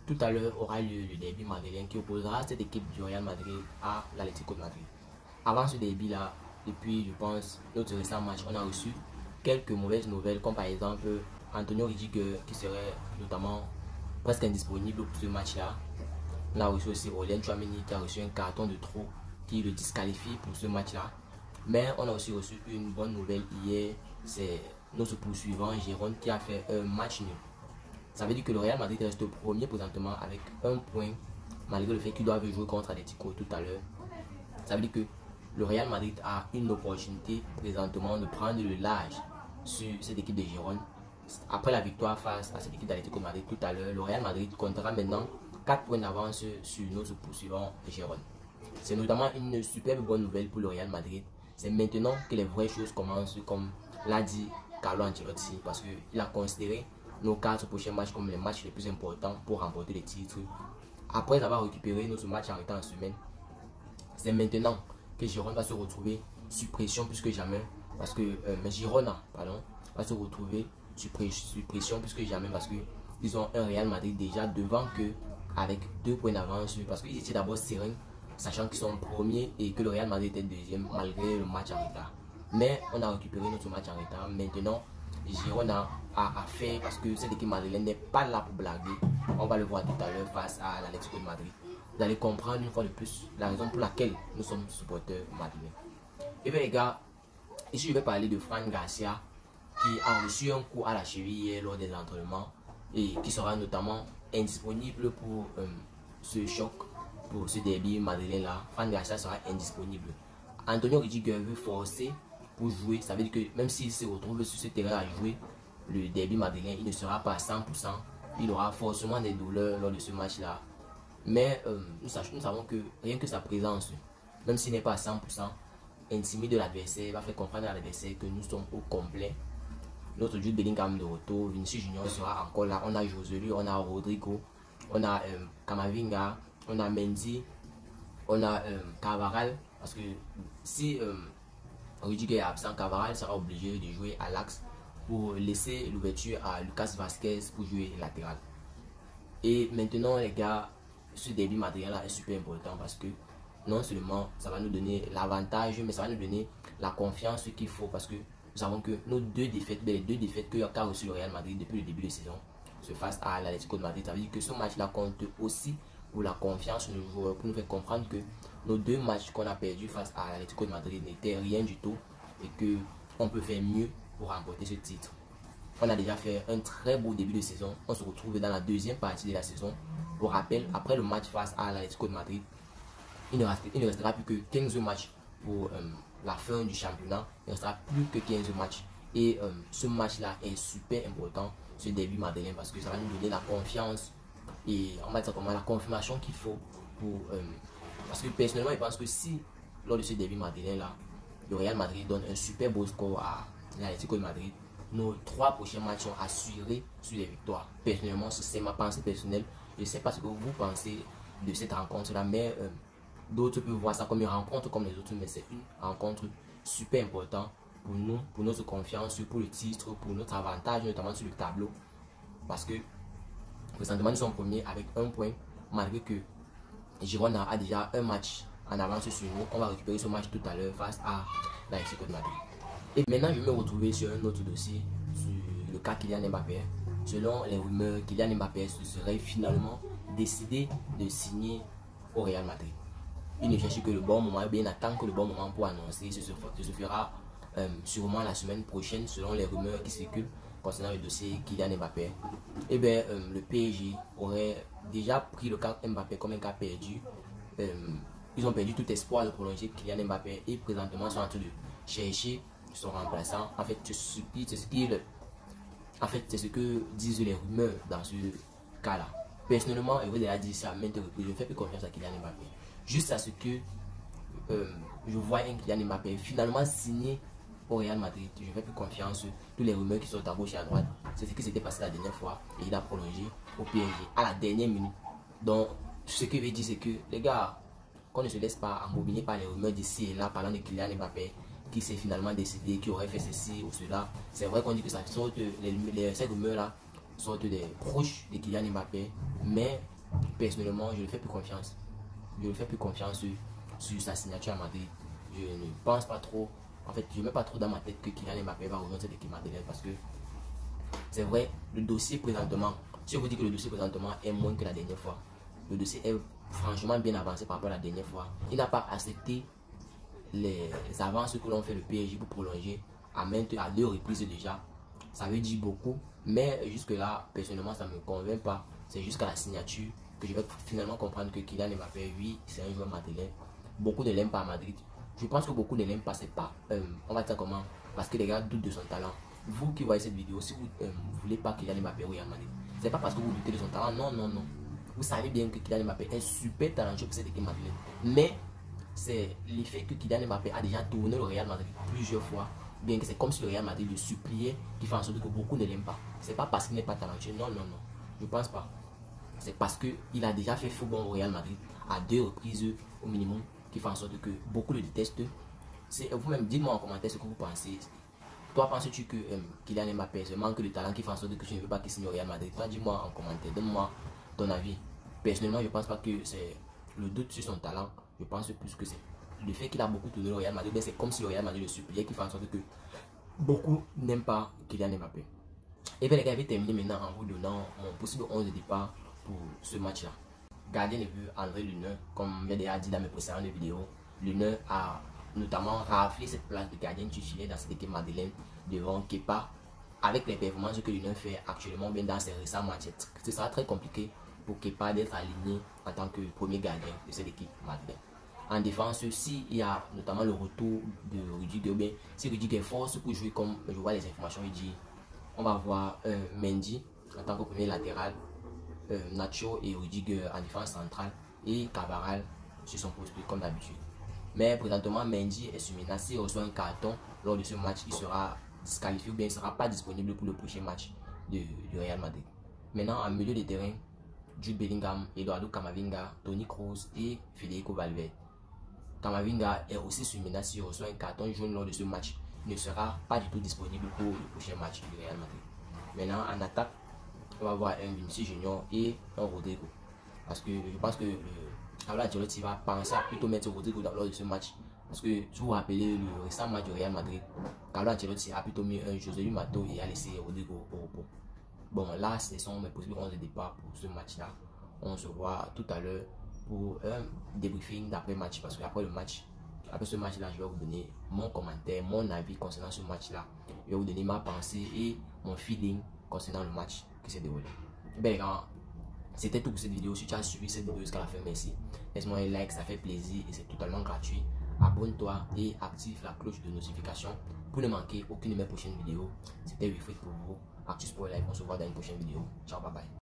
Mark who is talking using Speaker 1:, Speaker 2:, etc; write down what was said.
Speaker 1: tout à l'heure aura lieu le derby madrilène qui opposera cette équipe du Real Madrid à l'Atlético de Madrid. Avant ce derby-là, depuis, je pense, notre récent match, on a reçu quelques mauvaises nouvelles, comme par exemple Antonio Rudiger qui serait notamment presque indisponible pour ce match-là. On a reçu aussi Aurélien Tchouaméni qui a reçu un carton de trop qui le disqualifie pour ce match-là. Mais on a aussi reçu une bonne nouvelle hier, c'est notre poursuivant Jérôme qui a fait un match nul. Ça veut dire que le Real Madrid reste premier présentement avec un point, malgré le fait qu'il doit jouer contre Atlético tout à l'heure. Ça veut dire que le Real Madrid a une opportunité présentement de prendre le large sur cette équipe de Gérone. Après la victoire face à cette équipe d'Atlético Madrid tout à l'heure, le Real Madrid comptera maintenant 4 points d'avance sur notre poursuivant Gérone. C'est notamment une superbe bonne nouvelle pour le Real Madrid. C'est maintenant que les vraies choses commencent, comme l'a dit Carlo Ancelotti, parce qu'il a considéré nos 4 prochains matchs comme les matchs les plus importants pour remporter les titres. Après avoir récupéré notre match en retard en semaine, c'est maintenant que Girona va se retrouver sous pression plus que jamais, parce que Girona va se retrouver sous pression plus que jamais, parce qu'ils ont un Real Madrid déjà devant que avec 2 points d'avance, parce qu'ils étaient d'abord sereins, sachant qu'ils sont premiers et que le Real Madrid était deuxième malgré le match en retard. Mais on a récupéré notre match en retard. Maintenant, Girona a fait, parce que cette équipe madrilène n'est pas là pour blaguer. On va le voir tout à l'heure face à l'Atlético de Madrid. Vous allez comprendre une fois de plus la raison pour laquelle nous sommes supporters madrilènes. Et bien les gars, ici je vais parler de Fran Garcia qui a reçu un coup à la cheville hier lors des entraînements et qui sera notamment indisponible pour ce choc, pour ce derby madrilène là. Fran Garcia sera indisponible. Antonio Rudiger veut forcer pour jouer, ça veut dire que même s'il se retrouve sur ce terrain à jouer le derby madrilène, il ne sera pas à 100%. Il aura forcément des douleurs lors de ce match là. Mais nous savons que rien que sa présence, même s'il n'est pas à 100%, intimide l'adversaire, va faire comprendre à l'adversaire que nous sommes au complet. Notre Jude Bellingham de retour, Vinicius Junior sera encore là. On a Joselu, on a Rodrigo, on a Camavinga, on a Mendy, on a Carvajal. Parce que si Rudiger est absent, Carvajal sera obligé de jouer à l'axe pour laisser l'ouverture à Lucas Vazquez pour jouer latéral. Et maintenant les gars, ce début madrilène là est super important parce que non seulement ça va nous donner l'avantage, mais ça va nous donner la confiance qu'il faut, parce que nous savons que nos deux défaites, les 2 défaites qu'a reçu le Real Madrid depuis le début de saison, se face à l'Atlético de Madrid, ça veut dire que ce match là compte aussi pour la confiance de nos joueurs, pour nous faire comprendre que nos 2 matchs qu'on a perdus face à l'Atlético de Madrid n'étaient rien du tout et que on peut faire mieux pour remporter ce titre. On a déjà fait un très beau début de saison. On se retrouve dans la 2e partie de la saison. Pour rappel, après le match face à l'Atlético de Madrid, il ne restera plus que 15 matchs pour la fin du championnat. Il ne restera plus que 15 matchs. Et ce match-là est super important, ce début madrilène, parce que ça va nous donner la confiance et on va dire comment la confirmation qu'il faut pour... parce que personnellement, je pense que si, lors de ce début madrilène-là, le Real Madrid donne un super beau score à l'Atlético de Madrid, nos 3 prochains matchs sont assurés sur les victoires. Personnellement, c'est ma pensée personnelle. Je ne sais pas ce que vous pensez de cette rencontre-là, mais d'autres peuvent voir ça comme une rencontre comme les autres, mais c'est une rencontre super importante pour nous, pour notre confiance, pour le titre, pour notre avantage, notamment sur le tableau. Parce que présentement, nous sommes premiers avec 1 point, malgré que Girona a déjà un match en avance sur nous. On va récupérer ce match tout à l'heure face à l'Atlético de Madrid. Et maintenant, je vais me retrouver sur un autre dossier, sur le cas Kylian Mbappé. Selon les rumeurs, Kylian Mbappé serait finalement décidé de signer au Real Madrid. Il ne cherche que le bon moment, bien attend que le bon moment pour annoncer. Ce se fera sûrement la semaine prochaine, selon les rumeurs qui circulent concernant le dossier Kylian Mbappé. Et bien, le PSG aurait déjà pris le cas Mbappé comme un cas perdu. Ils ont perdu tout espoir de prolonger Kylian Mbappé et présentement sont en train de chercher son remplaçant. En fait, c'est ce que disent les rumeurs dans ce cas-là. Personnellement, et vous avez dit ça à maintes reprises, je ne fais plus confiance à Kylian Mbappé. Juste à ce que je vois un Kylian Mbappé finalement signé au Real Madrid. Je ne fais plus confiance sur tous les rumeurs qui sont à gauche et à droite. C'est ce qui s'était passé la dernière fois et il a prolongé au PSG à la dernière minute. Donc, ce que je veux dire, c'est que les gars, qu'on ne se laisse pas embobiner par les rumeurs d'ici et là parlant de Kylian Mbappé qui s'est finalement décidé, qui aurait fait ceci ou cela. C'est vrai qu'on dit que ça sorte, ces rumeurs là sortent des proches de Kylian Mbappé, mais personnellement, je ne fais plus confiance. Je ne fais plus confiance sur sa signature à Madrid. Je ne pense pas trop. En fait, je ne mets pas trop dans ma tête que Kylian Mbappé va rejoindre cette équipe madrilène parce que c'est vrai, le dossier présentement, si je vous dis que le dossier présentement est moins que la dernière fois, le dossier est franchement bien avancé par rapport à la dernière fois. Il n'a pas accepté les avances que l'on fait le PSG pour prolonger à 2 reprises déjà. Ça veut dire beaucoup, mais jusque là, personnellement, ça ne me convainc pas. C'est jusqu'à la signature que je vais finalement comprendre que Kylian Mbappé, oui, c'est un joueur madrilène. Beaucoup ne l'aiment pas à Madrid. Je pense que beaucoup ne l'aiment pas, c'est pas, on va dire comment, parce que les gars doutent de son talent. Vous qui voyez cette vidéo, si vous ne voulez pas Kylian Mbappé au Real Madrid, c'est pas parce que vous doutez de son talent, non, non, non. Vous savez bien que Kylian Mbappé est super talentueux pour cette équipe madrilène. Mais c'est l'effet que Kylian Mbappé a déjà tourné le Real Madrid plusieurs fois. Bien que c'est comme si le Real Madrid le suppliait, qui fait en sorte que beaucoup ne l'aiment pas. C'est pas parce qu'il n'est pas talentueux, non, non, non. Je pense pas. C'est parce qu'il a déjà fait football au Real Madrid à 2 reprises au minimum, qui fait en sorte que beaucoup le détestent. Vous-même, dites-moi en commentaire ce que vous pensez. Toi, penses-tu que Kylian Mbappé se manque de talent qui fait en sorte que tu ne veux pas qu'il signe au Real Madrid? Toi, dis-moi en commentaire, donne-moi ton avis. Personnellement, je ne pense pas que c'est le doute sur son talent. Je pense plus que c'est le fait qu'il a beaucoup tourné au Real Madrid. C'est comme si le Real Madrid le suppliait, qui fait en sorte que beaucoup n'aiment pas Kylian Mbappé. Et bien les gars, je vais terminer maintenant en vous donnant mon possible 11 de départ pour ce match-là. Gardien de but, André Luneux, comme j'ai déjà dit dans mes précédentes vidéos, Luneux a notamment raflé cette place de gardien titulaire dans cette équipe madrilène devant Kepa. Avec les performances que Luneux fait actuellement bien dans ses récents matchs, ce sera très compliqué pour Kepa d'être aligné en tant que premier gardien de cette équipe madrilène. En défense, s'il y a notamment le retour de Rudiger, si Rudiger force pour jouer comme je vois les informations, il dit on va voir Mendy en tant que premier latéral, Nacho et Rudiger en défense centrale et Cavaral sur son poste comme d'habitude. Mais présentement, Mendy est sur menace. S'il reçoit un carton lors de ce match, il sera disqualifié ou bien il ne sera pas disponible pour le prochain match du Real Madrid. Maintenant, en milieu de terrain, Jude Bellingham, Eduardo Camavinga, Toni Kroos et Federico Valverde. Camavinga est aussi sur menace. S'il reçoit un carton jaune lors de ce match, il ne sera pas du tout disponible pour le prochain match du Real Madrid. Maintenant, en attaque, on va voir un Vinicius Junior et un Rodrigo. Parce que je pense que Carlo Ancelotti va penser à plutôt mettre Rodrigo lors de ce match. Parce que si vous vous rappelez le récent match du Real Madrid, Carlo Ancelotti a plutôt mis un José Mato et a laissé Rodrigo au repos. Bon, là, ce sont mes possibles 11 de départ pour ce match-là. On se voit tout à l'heure pour un débriefing d'après-match. Parce qu'après le match, après ce match-là, je vais vous donner mon commentaire, mon avis concernant ce match-là. Je vais vous donner ma pensée et mon feeling concernant le match qui s'est déroulé. Ben, les gars, c'était tout pour cette vidéo. Si tu as suivi cette vidéo jusqu'à la fin, merci. Laisse-moi un like, ça fait plaisir et c'est totalement gratuit. Abonne-toi et active la cloche de notification pour ne manquer aucune de mes prochaines vidéos. C'était Wilfried pour vous. Actu Sport Live, on se voit dans une prochaine vidéo. Ciao, bye bye.